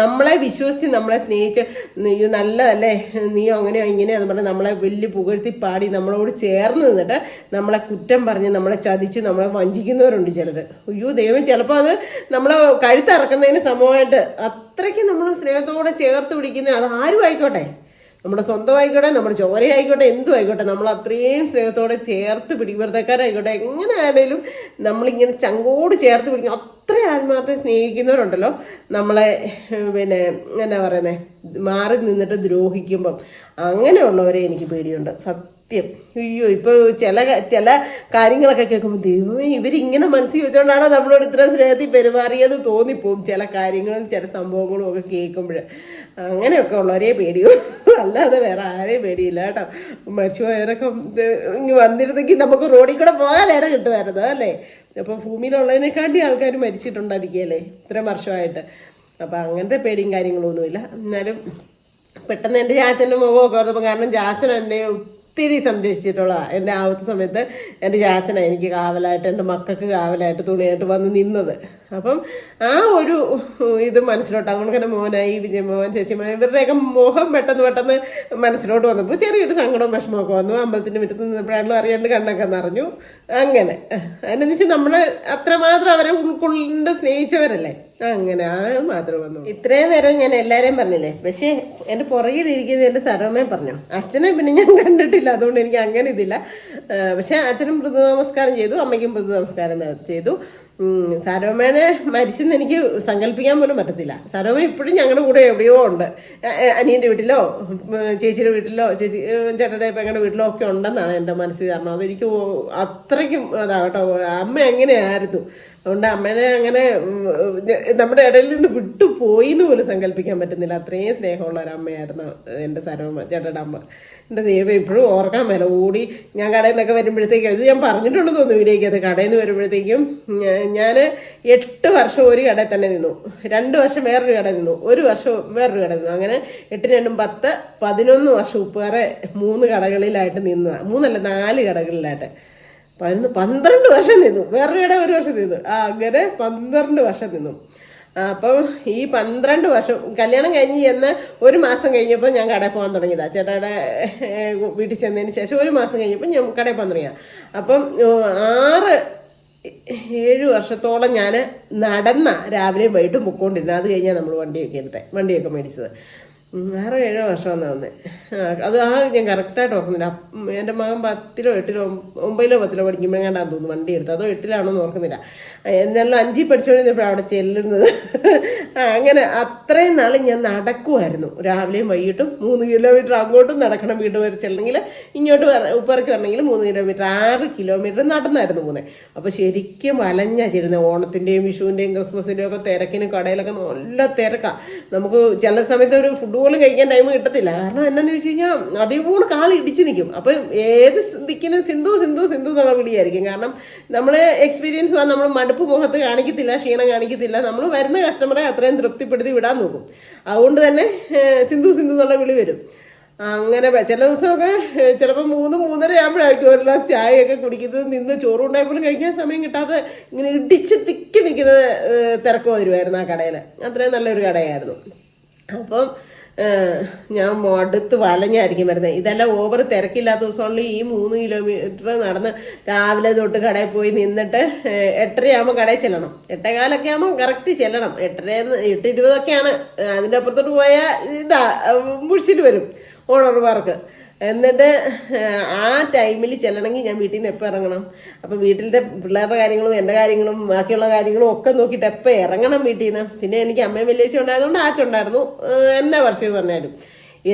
നമ്മളെ വിശ്വസിച്ച് നമ്മളെ സ്നേഹിച്ച് നീയോ നല്ലതല്ലേ, നീയോ അങ്ങനെയോ ഇങ്ങനെയോ എന്ന് പറഞ്ഞാൽ നമ്മളെ വലിയ പുകഴ്ത്തി പാടി നമ്മളോട് ചേർന്ന് നിന്നിട്ട് നമ്മളെ കുറ്റം പറഞ്ഞ് നമ്മളെ ചതിച്ച് നമ്മളെ വഞ്ചിക്കുന്നവരുണ്ട് ചിലർ. അയ്യോ ദൈവം, ചിലപ്പോൾ അത് നമ്മളെ കഴുത്തിറക്കുന്നതിന് സമമായിട്ട് അത്രയ്ക്ക് നമ്മൾ സ്നേഹത്തോടെ ചേർത്ത് പിടിക്കുന്ന അത് ആരും ആയിക്കോട്ടെ, നമ്മുടെ സ്വന്തമായിക്കോട്ടെ, നമ്മുടെ ചോരയായിക്കോട്ടെ, എന്തും ആയിക്കോട്ടെ, നമ്മൾ അത്രയും സ്നേഹത്തോടെ ചേർത്ത് വെറുതെക്കാരായിക്കോട്ടെ, എങ്ങനെ ആണെങ്കിലും നമ്മളിങ്ങനെ ചങ്കോട് ചേർത്ത് പിടിക്കും. അത്ര ആത്മാർത്ഥം സ്നേഹിക്കുന്നവരുണ്ടല്ലോ നമ്മളെ. പിന്നെ എന്നാ പറയുന്നത്, മാറി നിന്നിട്ട് ദ്രോഹിക്കുമ്പം അങ്ങനെയുള്ളവരെ എനിക്ക് പേടിയുണ്ട് സത്യം. അയ്യോ, ഇപ്പോൾ ചില കാര്യങ്ങളൊക്കെ കേൾക്കുമ്പോൾ ദൈവമേ ഇവരിങ്ങനെ മനസ്സിൽ വെച്ചുകൊണ്ടാണോ നമ്മളോട് ഇത്ര സ്നേഹത്തിൽ പെരുമാറിയത് തോന്നിപ്പോവും. ചില കാര്യങ്ങളും ചില സംഭവങ്ങളും ഒക്കെ കേൾക്കുമ്പോൾ അങ്ങനെയൊക്കെ ഉള്ളവരെ പേടിയുള്ളൂ. അല്ലാതെ വേറെ ആരെയും പേടിയില്ല കേട്ടോ. മരിച്ചുപോയവരൊക്കെ ഇങ്ങനെ വന്നിരുന്നെങ്കിൽ നമുക്ക് റോഡിൽ കൂടെ പോകാനാണ് കിട്ടുമായിരുന്നു അല്ലേ. അപ്പോൾ ഭൂമിയിലുള്ളതിനെക്കാട്ടി ആൾക്കാർ മരിച്ചിട്ടുണ്ടായിരിക്കുകയല്ലേ ഇത്രയും വർഷമായിട്ട്. അപ്പം അങ്ങനത്തെ പേടിയും കാര്യങ്ങളൊന്നുമില്ല. എന്നാലും പെട്ടെന്ന് എൻ്റെ ചാച്ചൻ്റെ മുഖമൊക്കെ ഓർത്തപ്പോൾ, കാരണം ചാച്ചൻ എന്നെ ഒത്തിരി സംരക്ഷിച്ചിട്ടുള്ളതാണ്. എൻ്റെ ആവത്തെ സമയത്ത് എൻ്റെ ചാച്ചനാണ് എനിക്ക് കാവലായിട്ട്, എൻ്റെ മക്കൾക്ക് കാവലായിട്ട് തുണിയായിട്ട് വന്ന് നിന്നത്. അപ്പം ആ ഒരു ഇത് മനസ്സിലോട്ട് അതുകൊണ്ട് മോനായി വിജയമോഹൻ ശശിമോഹൻ ഇവരുടെയൊക്കെ മോഹം പെട്ടെന്ന് മനസ്സിലോട്ട് വന്നപ്പോൾ ചെറിയൊരു സങ്കടവും വിഷമമൊക്കെ വന്നു. അമ്പലത്തിന്റെ മുറ്റത്ത് നിന്നപ്പോഴാണല്ലോ അറിയാണ്ട് കണ്ണൊക്കെ നിറഞ്ഞു. അങ്ങനെ അതിനെന്ന് വെച്ചാൽ നമ്മളെ അത്രമാത്രം അവരെ ഉൾക്കൊണ്ട് സ്നേഹിച്ചവരല്ലേ, അങ്ങനെ ആ മാത്രം വന്നു. ഇത്രയും നേരം ഞാൻ എല്ലാരെയും പറഞ്ഞില്ലേ, പക്ഷെ എന്റെ പുറകിലിരിക്കുന്നത് എന്റെ സരോമയെ പറഞ്ഞു. അച്ഛനെ പിന്നെ ഞാൻ കണ്ടിട്ടില്ല, അതുകൊണ്ട് എനിക്ക് അങ്ങനെ ഇതില്ല. പക്ഷെ അച്ഛനും മൃദു നമസ്കാരം ചെയ്തു, അമ്മയ്ക്കും മൃദു നമസ്കാരം ചെയ്തു. സരോമേനെ മരിച്ചെന്ന് എനിക്ക് സങ്കല്പിക്കാൻ പോലും പറ്റത്തില്ല. സരോമ ഇപ്പോഴും ഞങ്ങളുടെ കൂടെ എവിടെയോ ഉണ്ട്. അനിയന്റെ വീട്ടിലോ ചേച്ചിയുടെ വീട്ടിലോ ചേട്ടയുടെ പെങ്ങളുടെ വീട്ടിലോ ഒക്കെ ഉണ്ടെന്നാണ് എൻ്റെ മനസ്സിൽ കാരണം. അതെനിക്ക് അത്രയ്ക്കും അതാകട്ടോ, അമ്മ എങ്ങനെയായിരുന്നു. അതുകൊണ്ട് അമ്മേനെ അങ്ങനെ നമ്മുടെ ഇടയിൽ നിന്ന് വിട്ടുപോയി എന്ന് പോലും സങ്കല്പിക്കാൻ പറ്റുന്നില്ല. അത്രയും സ്നേഹമുള്ള ഒരു അമ്മയായിരുന്നു എൻ്റെ സരോമ, ചേട്ടയുടെ അമ്മ. എൻ്റെ ദൈവം ഇപ്പോഴും ഓർക്കാൻ മേല. ഓടി ഞാൻ കടയിൽ നിന്നൊക്കെ വരുമ്പോഴത്തേക്കും, ഇത് ഞാൻ പറഞ്ഞിട്ടുണ്ടെന്ന് തോന്നുന്നു വീഡിയോയ്ക്ക്, അത് കടയിൽ നിന്ന് വരുമ്പോഴത്തേക്കും ഞാൻ 8 വർഷം ഒരു കടയിൽ തന്നെ നിന്നു, 2 വർഷം വേറൊരു കടയിൽ നിന്നു, 1 വർഷം വേറൊരു കടയിൽ നിന്നു. അങ്ങനെ 8, 2, 10, 11 വർഷം ഉപ്പുകാരെ 3 കടകളിലായിട്ട് നിന്നതാണ്. 3 അല്ല 4 കടകളിലായിട്ട് 12 വർഷം നിന്നു. വേറൊരു കട 1 വർഷം നിന്നു. അങ്ങനെ 12 വർഷം നിന്നു. അപ്പം ഈ 12 വർഷം കല്യാണം കഴിഞ്ഞ് ചെന്ന് 1 മാസം കഴിഞ്ഞപ്പോൾ ഞാൻ കടയിൽ പോകാൻ തുടങ്ങിയതാ. ചേട്ടായുടെ വീട്ടിൽ ചെന്നതിന് ശേഷം 1 മാസം കഴിഞ്ഞപ്പോൾ ഞാൻ കടയിൽ പോകാൻ തുടങ്ങിയ. അപ്പം 6-7 വർഷത്തോളം ഞാൻ നടന്ന രാവിലെയും വൈകിട്ടും പൊക്കോണ്ടിരുന്നത്. അത് കഴിഞ്ഞാൽ നമ്മൾ വണ്ടിയൊക്കെ മേടിച്ചത്. 6-7 വർഷമാണ് വന്നത്. അത് ഞാൻ കറക്റ്റായിട്ട് ഓർക്കുന്നില്ല. എൻ്റെ മകൻ 10-ലോ 8-ലോ 9-ലോ 10-ലോ പഠിക്കുമ്പോഴാണ്ടാന്ന് തോന്നുന്നു വണ്ടി എടുത്തത്. അതോ 8-ലാണോന്ന് ഓർക്കുന്നില്ല. എന്നാലും 5-ൽ പഠിച്ചുകൊണ്ടിരുന്നപ്പോഴാണ് അവിടെ ചെല്ലുന്നത്. അങ്ങനെ അത്രയും നാൾ ഞാൻ നടക്കുമായിരുന്നു. രാവിലെയും വൈകിട്ടും 3 കിലോമീറ്റർ അങ്ങോട്ടും നടക്കണം വീട് വരെ ചെല്ലണമെങ്കിൽ, ഇങ്ങോട്ട് ഉപ്പറയ്ക്ക് വരണമെങ്കിൽ 3 കിലോമീറ്റർ, 6 കിലോമീറ്റർ നടന്നായിരുന്നു പോകുന്നത്. അപ്പോൾ ശരിക്കും വലഞ്ഞാ ചേരുന്നത്. ഓണത്തിൻ്റെയും വിഷുവിൻ്റെയും ക്രിസ്മസിൻ്റെയും ഒക്കെ തിരക്കിന് കടയിലൊക്കെ നല്ല തിരക്കാണ്. നമുക്ക് ചില സമയത്ത് ഒരു ഫുഡ് പോലും കഴിക്കാൻ ടൈം കിട്ടത്തില്ല. കാരണം എന്നാന്ന് ചോദിച്ചു കഴിഞ്ഞാൽ അതേപോലെ കാളി ഇടിച്ച് നിൽക്കും. അപ്പം ഏത് ദിക്കിനും സിന്ധു സിന്ധു സിന്ധു എന്നുള്ള വിളിയായിരിക്കും. കാരണം നമ്മൾ എക്സ്പീരിയൻസ് നമ്മൾ മടുപ്പ് മുഖത്ത് കാണിക്കത്തില്ല, ക്ഷീണം കാണിക്കത്തില്ല. നമ്മൾ വരുന്ന കസ്റ്റമറെ അത്രയും തൃപ്തിപ്പെടുത്തി വിടാൻ നോക്കും. അതുകൊണ്ട് തന്നെ സിന്ധു സിന്ധു എന്നുള്ള വിളി വരും. അങ്ങനെ ചില ദിവസമൊക്കെ ചിലപ്പോൾ 3-3:30 ആകുമ്പോഴായിരിക്കും ഒരു ഗ്ലാസ് ചായയൊക്കെ കുടിക്കുന്നത്. നിന്ന് ചോറുണ്ടായി പോലും കഴിക്കാൻ സമയം കിട്ടാതെ ഇങ്ങനെ ഇടിച്ച് തിക്കി നിൽക്കുന്ന തിരക്ക് വരുമായിരുന്നു ആ കടയിൽ. അത്രയും നല്ലൊരു കടയായിരുന്നു. അപ്പം ഞാൻ മടുത്ത് വലഞ്ഞായിരിക്കും വരുന്നത്. ഇതെല്ലാം ഓവർ തിരക്കില്ലാത്ത ദിവസങ്ങളിൽ ഈ 3 കിലോമീറ്റർ നടന്ന് രാവിലെ തൊട്ട് കടയിൽ പോയി നിന്നിട്ട് 8:30 ആകുമ്പോൾ കടയിൽ ചെല്ലണം. 8:15 ആകുമ്പോൾ കറക്റ്റ് ചെല്ലണം. 8:20 അതിൻ്റെ അപ്പുറത്തോട്ട് പോയാൽ മുഷിൽ വരും ഓണർമാർക്ക്. എന്നിട്ട് ആ ടൈമിൽ ചെല്ലണമെങ്കിൽ ഞാൻ വീട്ടിൽ നിന്ന് എപ്പോൾ ഇറങ്ങണം? അപ്പം വീട്ടിലത്തെ പിള്ളേരുടെ കാര്യങ്ങളും എൻ്റെ കാര്യങ്ങളും ബാക്കിയുള്ള കാര്യങ്ങളും ഒക്കെ നോക്കിയിട്ട് എപ്പോൾ ഇറങ്ങണം വീട്ടിൽ നിന്ന്? പിന്നെ എനിക്ക് അമ്മയും വലിയേശം ഉണ്ടായതുകൊണ്ട് ആച്ചുണ്ടായിരുന്നു, എന്നാ വർഷം പറഞ്ഞാലും.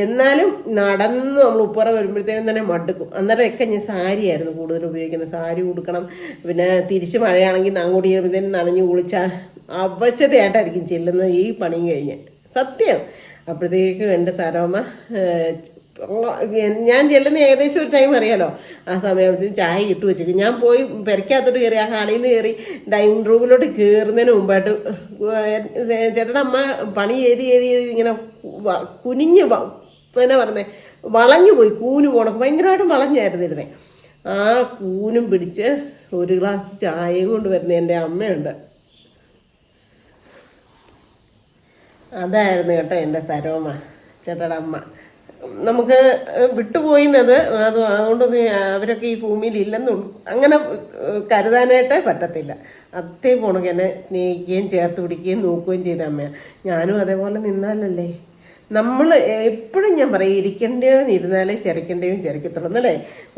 എന്നാലും നടന്ന് നമ്മൾ ഉപ്പുറ വരുമ്പോഴത്തേനും തന്നെ മടുക്കും. അന്നേരമൊക്കെ ഞാൻ സാരിയായിരുന്നു കൂടുതൽ ഉപയോഗിക്കുന്നത്. സാരി ഉടുക്കണം. പിന്നെ തിരിച്ച് മഴയാണെങ്കിൽ അങ്ങോട്ട് ചെയ്യുമ്പോഴത്തേനും നനഞ്ഞു കുളിച്ചാൽ അവശതയായിട്ടായിരിക്കും ചെല്ലുന്നത് ഈ പണിയും കഴിഞ്ഞ്. സത്യം. അപ്പോഴത്തേക്കും എൻ്റെ സരോമ ഞാൻ ചെല്ലുന്ന ഏകദേശം ഒരു ടൈം അറിയാലോ. ആ സമയത്തിന് ചായ ഇട്ട് വെച്ചിട്ട് ഞാൻ പോയി പെരക്കകത്തോട്ട് കയറി, ആ ഹാളിൽ നിന്ന് കയറി ഡൈനിങ് റൂമിലോട്ട് കയറുന്നതിന് മുമ്പായിട്ട് ചേട്ടൻ്റെ അമ്മ പണി ചെയ്ത് ഇങ്ങനെ കുനിഞ്ഞ് എന്നാ പറഞ്ഞേ, വളഞ്ഞു പോയി, കൂന് പോണക്ക് ഭയങ്കരമായിട്ടും വളഞ്ഞായിരുന്നിരുന്നേ. ആ കൂനും പിടിച്ച് ഒരു ഗ്ലാസ് ചായയും കൊണ്ട് വരുന്ന എൻ്റെ അമ്മയുണ്ട്. അതായിരുന്നു കേട്ടോ എൻ്റെ സരോമ, ചേട്ടയുടെ അമ്മ. നമുക്ക് വിട്ടുപോയിന്നത് അതുകൊണ്ടൊന്നും അവരൊക്കെ ഈ ഭൂമിയിൽ ഇല്ലെന്നും അങ്ങനെ കരുതാനായിട്ടേ പറ്റത്തില്ല. അതേ പോണക്ക് എന്നെ സ്നേഹിക്കുകയും ചേർത്ത് പിടിക്കുകയും നോക്കുകയും ചെയ്ത അമ്മയാണ്. ഞാനും അതേപോലെ നിന്നാലല്ലേ നമ്മൾ എപ്പോഴും ഞാൻ പറയും, ഇരിക്കേണ്ടവൻ ഇരുന്നാലേ ചിരക്കേണ്ടവൻ ചിരക്കത്തുള്ളൂ എന്നല്ലേ.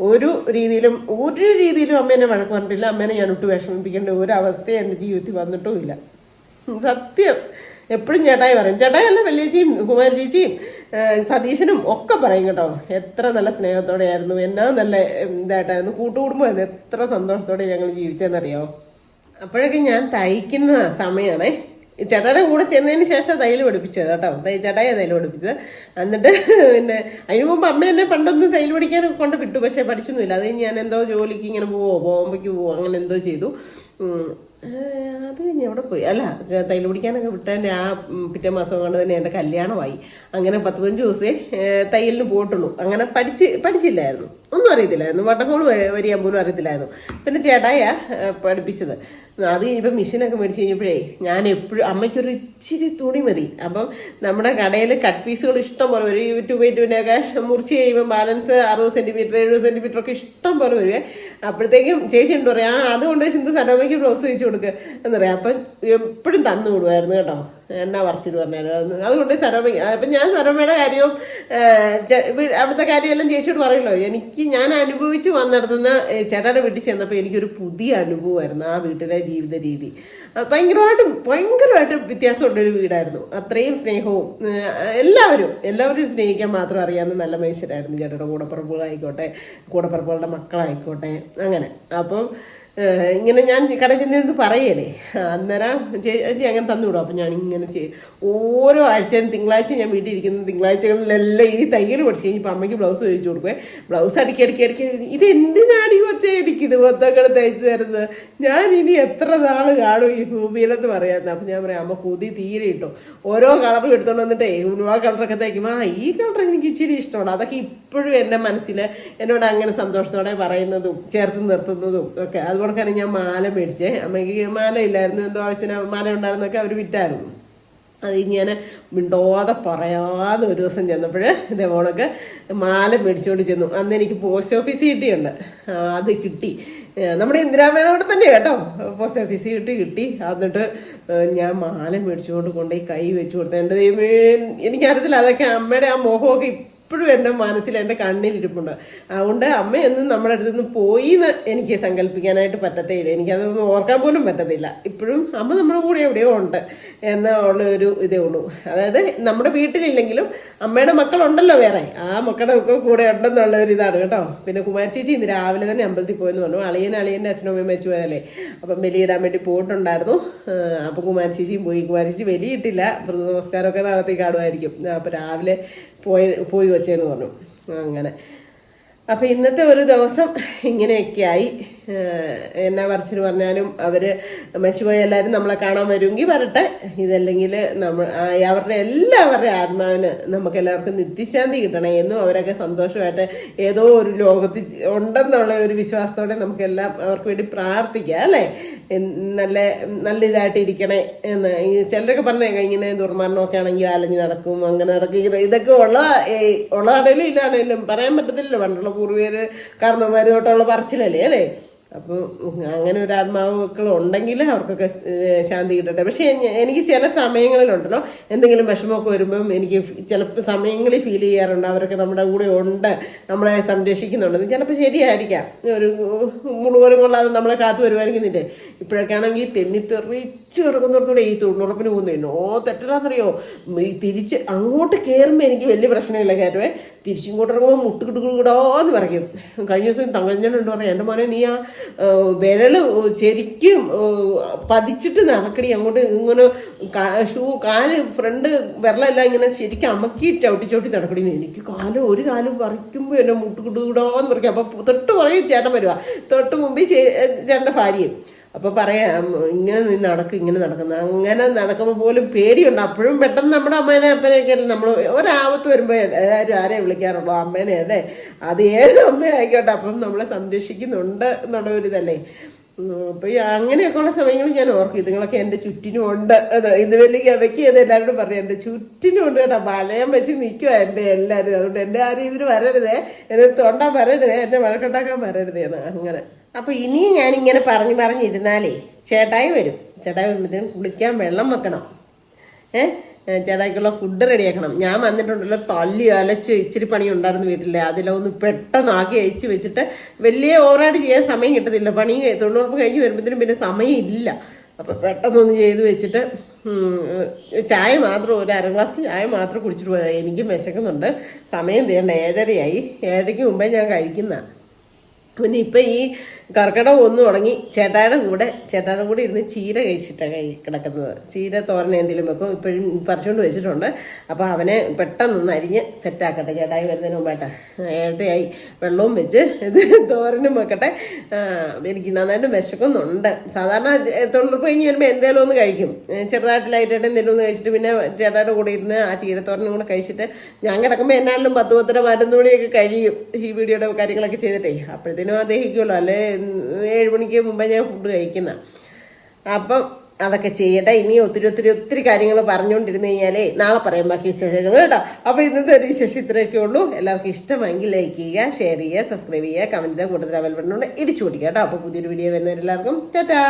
ഒരു രീതിയിലും അമ്മേനെ വഴക്ക് പറഞ്ഞിട്ടില്ല. അമ്മേനെ ഞാൻ ഒട്ട് വിഷമിപ്പിക്കേണ്ട ഒരവസ്ഥ എൻ്റെ ജീവിതത്തിൽ വന്നിട്ടും ഇല്ല. സത്യം. എപ്പോഴും ചേട്ടായി പറയും. ചേട്ടായി അല്ല, വലിയേച്ചിയും കുമാരി ചേച്ചിയും സതീശനും ഒക്കെ പറയും കേട്ടോ, എത്ര നല്ല സ്നേഹത്തോടെ ആയിരുന്നു, എന്നാ നല്ല ഇതായിട്ടായിരുന്നു, കൂട്ടുകുടുംബമായിരുന്നു, എത്ര സന്തോഷത്തോടെ ഞങ്ങൾ ജീവിച്ചതെന്നറിയാമോ. അപ്പോഴൊക്കെ ഞാൻ തയ്ക്കുന്ന സമയമാണേ. ചേട്ടായുടെ കൂടെ ചെന്നതിന് ശേഷം തയ്യൽ പഠിപ്പിച്ചത് കേട്ടോ. ചേട്ടായി തയ്യൽ പഠിപ്പിച്ചത്. എന്നിട്ട് പിന്നെ അതിന് മുമ്പ് അമ്മ എന്നെ പണ്ടൊന്നും തയ്യൽ പഠിക്കാൻ കൊണ്ട് കിട്ടും, പക്ഷെ പഠിച്ചൊന്നുമില്ല. അത് ഞാൻ എന്തോ ജോലിക്ക് ഇങ്ങനെ ബോംബെക്ക് അങ്ങനെ എന്തോ ചെയ്തു. അത് കഴിഞ്ഞ് എവിടെ പോയി, അല്ല തയ്യൽ പഠിക്കാനൊക്കെ വിട്ടതിൻ്റെ ആ പിറ്റേ മാസം കൊണ്ട് തന്നെ എൻ്റെ കല്യാണമായി. അങ്ങനെ 10-15 ദിവസമേ തയ്യലിന് പോയിട്ടുള്ളൂ. അങ്ങനെ പഠിച്ചില്ലായിരുന്നു. ഒന്നും അറിയത്തില്ലായിരുന്നു, ബട്ടൺ ഹോൾ വരിയാൻ പോലും അറിയത്തില്ലായിരുന്നു. പിന്നെ ചേട്ടായ പഠിപ്പിച്ചത്. അത് കഴിഞ്ഞപ്പോൾ മെഷീനൊക്കെ മേടിച്ച് കഴിഞ്ഞപ്പോഴേ ഞാൻ എപ്പോഴും അമ്മയ്ക്കൊരു ഇച്ചിരി തുണി മതി. അപ്പം നമ്മുടെ കടയിൽ കട്ട് പീസുകൾ ഇഷ്ടം പോലെ ഒരു 2x2-ൻ്റെയൊക്കെ മുറിച്ച് കഴിയുമ്പോൾ ബാലൻസ് 60 സെൻറ്റിമീറ്റർ 70 സെൻറ്റിമീറ്റർ ഒക്കെ ഇഷ്ടം പോലെ വരുവേ. അപ്പോഴത്തേക്കും ചേച്ചി ഉണ്ട് പറയാം, അതുകൊണ്ട് സിന്ധു സരോമയ്ക്ക് ബ്ലൗസ് വെച്ച് കൊടുക്കുക എന്ന് പറയാം. അപ്പം എപ്പോഴും തന്നു വിടുമായിരുന്നു കേട്ടോ, എന്നാ പറിച്ചിട്ട് പറഞ്ഞാലും. അതുകൊണ്ട് സരോമ, അപ്പം ഞാൻ സരോമയുടെ കാര്യവും അവിടുത്തെ കാര്യമെല്ലാം ചേച്ചിയോട് പറയുമല്ലോ. ഞാൻ അനുഭവിച്ച് വന്നിടത്തുനിന്ന് ചേട്ടായുടെ വീട്ടിൽ ചെന്നപ്പോൾ എനിക്കൊരു പുതിയ അനുഭവമായിരുന്നു ആ വീട്ടിലെ ജീവിത രീതി. ഭയങ്കരമായിട്ട് വ്യത്യാസമുള്ളൊരു വീടായിരുന്നു. അത്രയും സ്നേഹവും എല്ലാവരും സ്നേഹിക്കാൻ മാത്രം അറിയാവുന്ന നല്ല മനുഷ്യരായിരുന്നു ചേട്ടയുടെ കൂടപ്പറപ്പുകളുടെ മക്കളായിക്കോട്ടെ അങ്ങനെ. അപ്പം ഇങ്ങനെ ഞാൻ കടയിൽ ചെന്നിരുന്ന് പറയല്ലേ, അന്നേരം ചേച്ചി അങ്ങനെ തന്നുവിടും. അപ്പം ഞാൻ ഇങ്ങനെ ഓരോ ആഴ്ചയും തിങ്കളാഴ്ച ഞാൻ വീട്ടിൽ ഇരിക്കുന്ന തിങ്കളാഴ്ചകളിലെല്ലാം ഈ തയ്യൽ പഠിച്ചു കഴിഞ്ഞപ്പോൾ അമ്മയ്ക്ക് ബ്ലൗസ് തയ്ച്ചു കൊടുക്കുവേ. ബ്ലൗസ് അടിക്കി ഇത് എന്തിനാടി വെച്ചേ എനിക്കിത് മൊത്തങ്ങൾ തയ്ച്ചു തരുന്നത്, ഞാൻ ഇനി എത്ര നാൾ കാണും ഈ ഭൂമിയിലെന്ന് പറയാമെന്ന്. അപ്പം ഞാൻ പറയാം, അമ്മ പുതിയ തീരെ ഇട്ടോ, ഓരോ കളറും എടുത്തോണ്ട് വന്നിട്ടേ ആ കളറൊക്കെ തയ്ക്കുമ്പോൾ ഈ കളർ എനിക്ക് ഇച്ചിരി ഇഷ്ടമാണ്. അതൊക്കെ ഇപ്പോഴും എൻ്റെ മനസ്സിൽ എന്നോട് അങ്ങനെ സന്തോഷത്തോടെ പറയുന്നതും ചേർത്ത് നിർത്തുന്നതും ഒക്കെ. അതുകൊണ്ടൊക്കെയാണ് ഞാൻ മാല മേടിച്ചേ. അമ്മയ്ക്ക് മാല ഇല്ലായിരുന്നു, എന്തോ ആവശ്യത്തിന് മാല ഉണ്ടായിരുന്നൊക്കെ അവർ വിറ്റായിരുന്നു. അത് ഞാൻ മിണ്ടോതെ പറയാതെ ഒരു ദിവസം ചെന്നപ്പോൾ ഇതേ ഓണക്ക് മാല മേടിച്ചുകൊണ്ട് ചെന്നു. അന്ന് എനിക്ക് പോസ്റ്റ് ഓഫീസ് കിട്ടിയുണ്ട്, അത് കിട്ടി. നമ്മുടെ ഇന്ദിരാമേനോട് തന്നെ കേട്ടോ, പോസ്റ്റ് ഓഫീസ് കിട്ടി. എന്നിട്ട് ഞാൻ മാല മേടിച്ചുകൊണ്ട് കൊണ്ടുപോയി കൈ വെച്ച് കൊടുത്തു. എൻ്റെ ദൈവമേ, എനിക്കറിയത്തില്ല, അതൊക്കെ അമ്മയുടെ ആ മോഹമൊക്കെ ഇപ്പോഴും എൻ്റെ മനസ്സിൽ എൻ്റെ കണ്ണിലിരിപ്പുണ്ട്. അതുകൊണ്ട് അമ്മയൊന്നും നമ്മുടെ അടുത്ത് നിന്ന് പോയി എന്ന് എനിക്ക് സങ്കല്പിക്കാനായിട്ട് പറ്റത്തേയില്ല, എനിക്കതൊന്നും ഓർക്കാൻ പോലും പറ്റത്തില്ല. ഇപ്പോഴും അമ്മ നമ്മുടെ കൂടെ എവിടെയോ ഉണ്ട് എന്നുള്ള ഒരു ഇതേ ഉള്ളൂ. അതായത് നമ്മുടെ വീട്ടിലില്ലെങ്കിലും അമ്മയുടെ മക്കളുണ്ടല്ലോ വേറെ, ആ മക്കളുടെ ഒക്കെ കൂടെ ഉണ്ടെന്നുള്ള ഒരു ഇതാണ് കേട്ടോ. പിന്നെ കുമാരി ചേച്ചി ഇന്ന് രാവിലെ തന്നെ അമ്പലത്തിൽ പോയെന്ന് പറഞ്ഞു. അളിയൻ്റെ അച്ഛനും അമ്മയും വെച്ച് പോയതല്ലേ, അപ്പം ബലിയിടാൻ വേണ്ടി പോയിട്ടുണ്ടായിരുന്നു. അപ്പോൾ കുമാരി ചേച്ചിയും പോയി. കുമാരി ചേച്ചി ബലിയിട്ടില്ല, വ്രത നമസ്കാരമൊക്കെ നടത്തി കാണുമായിരിക്കും. അപ്പോൾ രാവിലെ പോയി വെച്ചേന്ന് പറഞ്ഞു. അങ്ങനെ അപ്പം ഇന്നത്തെ ഒരു ദിവസം ഇങ്ങനെയൊക്കെയായി. എന്നാ പറച്ചിന് പറഞ്ഞാലും അവർ മരിച്ചുപോയ എല്ലാവരും നമ്മളെ കാണാൻ വരുമെങ്കിൽ വരട്ടെ. ഇതല്ലെങ്കിൽ എല്ലാവരുടെ ആത്മാവിന് നമുക്ക് എല്ലാവർക്കും നിത്യശാന്തി കിട്ടണേ എന്നും അവരൊക്കെ സന്തോഷമായിട്ട് ഏതോ ഒരു ലോകത്ത് ഉണ്ടെന്നുള്ള ഒരു വിശ്വാസത്തോടെ നമുക്കെല്ലാം അവർക്ക് വേണ്ടി പ്രാർത്ഥിക്കാം അല്ലേ. നല്ല ഇതായിട്ട് ഇരിക്കണേ എന്ന്. ചിലരൊക്കെ പറഞ്ഞേക്കാം ഇങ്ങനെ ദുർമരണമൊക്കെ ആണെങ്കിൽ അലഞ്ഞ് നടക്കും, അങ്ങനെ നടക്കും. ഇതൊക്കെ ഉള്ളതാണേലും ഇല്ലാണേലും പറയാൻ പറ്റത്തില്ലല്ലോ. പണ്ടുള്ള പൂർവ്വീകർ കാരണവന്മാർ തൊട്ടുള്ള പറച്ചിലല്ലേ അല്ലേ. അപ്പോൾ അങ്ങനെ ഒരു ആത്മാവുകൾ ഉണ്ടെങ്കിൽ അവർക്കൊക്കെ ശാന്തി കിട്ടട്ടെ. പക്ഷേ എനിക്ക് ചില സമയങ്ങളിലുണ്ടല്ലോ എന്തെങ്കിലും വിഷമമൊക്കെ വരുമ്പം എനിക്ക് ചിലപ്പോൾ സമയങ്ങളിൽ ഫീൽ ചെയ്യാറുണ്ട് അവരൊക്കെ നമ്മുടെ കൂടെ ഉണ്ട്, നമ്മളെ സംരക്ഷിക്കുന്നുണ്ടെന്ന്. ചിലപ്പോൾ ശരിയായിരിക്കാം, ഒരു മുഴുവനും കൊള്ളാതെ നമ്മളെ കാത്തു വരുമായിരിക്കുന്നില്ലേ. ഇപ്പോഴൊക്കെ ആണെങ്കിൽ തെന്നിത്തെറിച്ച് കിടക്കുന്നിടത്തൂടെ ഈ തൊഴിലുറപ്പിന് പോകുന്നതിനോ തെറ്റലാന്നറിയോ. ഈ തിരിച്ച് അങ്ങോട്ട് കയറുമ്പോൾ എനിക്ക് വലിയ പ്രശ്നമില്ല, കയറുവേ. തിരിച്ചിങ്ങോട്ട് ഇറങ്ങുമ്പോൾ മുട്ടുകിടുകിടാന്ന് പറയും. കഴിഞ്ഞ ദിവസം തങ്കച്ചനുണ്ട് പറയാം, എൻ്റെ മോനെ നീ ആ വിരൽ ശരിക്കും പതിച്ചിട്ട് നടക്കടി അങ്ങോട്ട്, ഇങ്ങനെ കാല് ഫ്രണ്ട് വിരലെല്ലാം ഇങ്ങനെ ശരിക്കും അമക്കി ചവിട്ടി നടക്കടി. എനിക്ക് ഒരു കാലും പറിക്കുമ്പോൾ എന്നെ മുട്ടുകിടുകിടാന്ന് പറയും. അപ്പോൾ തൊട്ട് പറയും ചേട്ടൻ വരുക, തൊട്ട് മുമ്പിൽ ചേട്ടൻ്റെ ഭാര്യയും. അപ്പോൾ പറയാം ഇങ്ങനെ നടക്കുന്നത്. അങ്ങനെ നടക്കുമ്പോൾ പോലും പേടിയുണ്ട്. അപ്പോഴും പെട്ടെന്ന് നമ്മുടെ അമ്മേനെ അപ്പനെയൊക്കെ നമ്മൾ ഒരാപത്ത് വരുമ്പോൾ എല്ലാവരും ആരെ വിളിക്കാറുള്ളൂ, അമ്മേനെ അല്ലേ. അത് ഏത് അമ്മയായിക്കോട്ടെ, അപ്പം നമ്മളെ സംരക്ഷിക്കുന്നുണ്ട് എന്നുള്ള ഒരു ഇതല്ലേ. അപ്പോൾ അങ്ങനെയൊക്കെയുള്ള സമയങ്ങളിൽ ഞാൻ ഓർക്കും ഇതുങ്ങളൊക്കെ എൻ്റെ ചുറ്റിനും ഉണ്ട്. ഇത് വലിയ അവയ്ക്ക് ചെയ്ത് എല്ലാവരോടും പറയും എൻ്റെ ചുറ്റിനും ഉണ്ട് കേട്ടോ. വലയം വെച്ച് നിൽക്കുക എൻ്റെ എല്ലാവരും. അതുകൊണ്ട് എൻ്റെ ആ രീതിയിൽ വരരുതേ, എന്നെ തൊണ്ടാൻ വരരുതേ, എന്നെ വഴക്കുണ്ടാക്കാൻ വരരുതേ എന്ന്. അങ്ങനെ അപ്പോൾ ഇനിയും ഞാനിങ്ങനെ പറഞ്ഞിരുന്നാലേ ചേട്ടായി വരുമ്പോഴത്തേനും കുളിക്കാൻ വെള്ളം വെക്കണം, ചേട്ടായിക്കുള്ള ഫുഡ് റെഡിയാക്കണം. ഞാൻ വന്നിട്ടുണ്ടല്ലോ തല്ലി അലച്ച് ഇച്ചിരി പണി ഉണ്ടായിരുന്നു വീട്ടിൽ. അതിലൊന്ന് പെട്ടെന്ന് ആക്കി അഴിച്ച് വെച്ചിട്ട് വലിയ ഓവറായിട്ട് ചെയ്യാൻ സമയം കിട്ടത്തില്ല. പണി തൊഴിലുറപ്പ് കഴിഞ്ഞ് വരുമ്പോഴത്തേനും പിന്നെ സമയം ഇല്ല. അപ്പോൾ പെട്ടെന്നൊന്ന് ചെയ്ത് വെച്ചിട്ട് ചായ മാത്രം ഒരു അര ഗ്ലാസ് ചായ മാത്രം കുടിച്ചിട്ട് പോയാൽ എനിക്കും വിശക്കുന്നുണ്ട്. സമയം തീരണ്ട 7:30 ആയി. 7:30 മുമ്പേ ഞാൻ കഴിക്കുന്നതാണ്. പിന്നെ ഇപ്പം ഈ കർക്കിടകം ഒന്ന് തുടങ്ങി. ചേട്ടായുടെ കൂടെ ഇരുന്ന് ചീര കഴിച്ചിട്ടാണ് കിടക്കുന്നത്. ചീര തോരൻ എന്തെങ്കിലും വെക്കും. ഇപ്പോഴും പറിച്ചുകൊണ്ട് വെച്ചിട്ടുണ്ട്. അപ്പോൾ അവനെ പെട്ടെന്നൊന്ന് അരിഞ്ഞ് സെറ്റാക്കട്ടെ ചേട്ടായി വരുന്നതിന് മുമ്പായിട്ട്. ഏട്ടയായി വെള്ളവും വെച്ച് ഇത് തോരനും വെക്കട്ടെ. എനിക്ക് നന്നായിട്ട് വിശക്കുന്നുണ്ട്. സാധാരണ തൊഴിലുറപ്പ് കഴിഞ്ഞ് വരുമ്പോൾ എന്തെങ്കിലും ഒന്ന് കഴിക്കും. ചെറുതായിട്ട് ലൈറ്റായിട്ട് എന്തെങ്കിലും ഒന്ന് കഴിച്ചിട്ട് പിന്നെ ചേട്ടായുടെ കൂടെ ഇരുന്ന് ആ ചീരത്തോരനും കൂടെ കഴിച്ചിട്ട് ഞാൻ കിടക്കുമ്പോൾ എന്നാലും 10, 11 മണിയൊക്കെ കഴിയും ഈ വീഡിയോയുടെ കാര്യങ്ങളൊക്കെ ചെയ്തിട്ടേ. അപ്പോഴത്തേനും ദഹിക്കുമല്ലോ. അല്ലെ 7 മണിക്ക് മുമ്പേ ഞാൻ ഫുഡ് കഴിക്കുന്ന. അപ്പം അതൊക്കെ ചെയ്യട്ടെ. ഇനി ഒത്തിരി കാര്യങ്ങൾ പറഞ്ഞുകൊണ്ടിരുന്നു കഴിഞ്ഞാലേ നാളെ പറയാം ബാക്കി വിശേഷങ്ങൾ കേട്ടോ. അപ്പോൾ ഇന്നത്തെ ഒരു വിശേഷം ഇത്രയൊക്കെ ഉള്ളൂ. എല്ലാവർക്കും ഇഷ്ടമെങ്കിൽ ലൈക്ക് ചെയ്യുക, ഷെയർ ചെയ്യുക, സബ്സ്ക്രൈബ് ചെയ്യുക, കമൻറ്റിൻ്റെ കൂട്ടത്തിൽ ബെൽ ബട്ടൺ ഇടിച്ചു കൊടുക്കുക കേട്ടോ. അപ്പോൾ പുതിയൊരു വീഡിയോ വരുന്നവരെല്ലാവർക്കും ടാറ്റാ.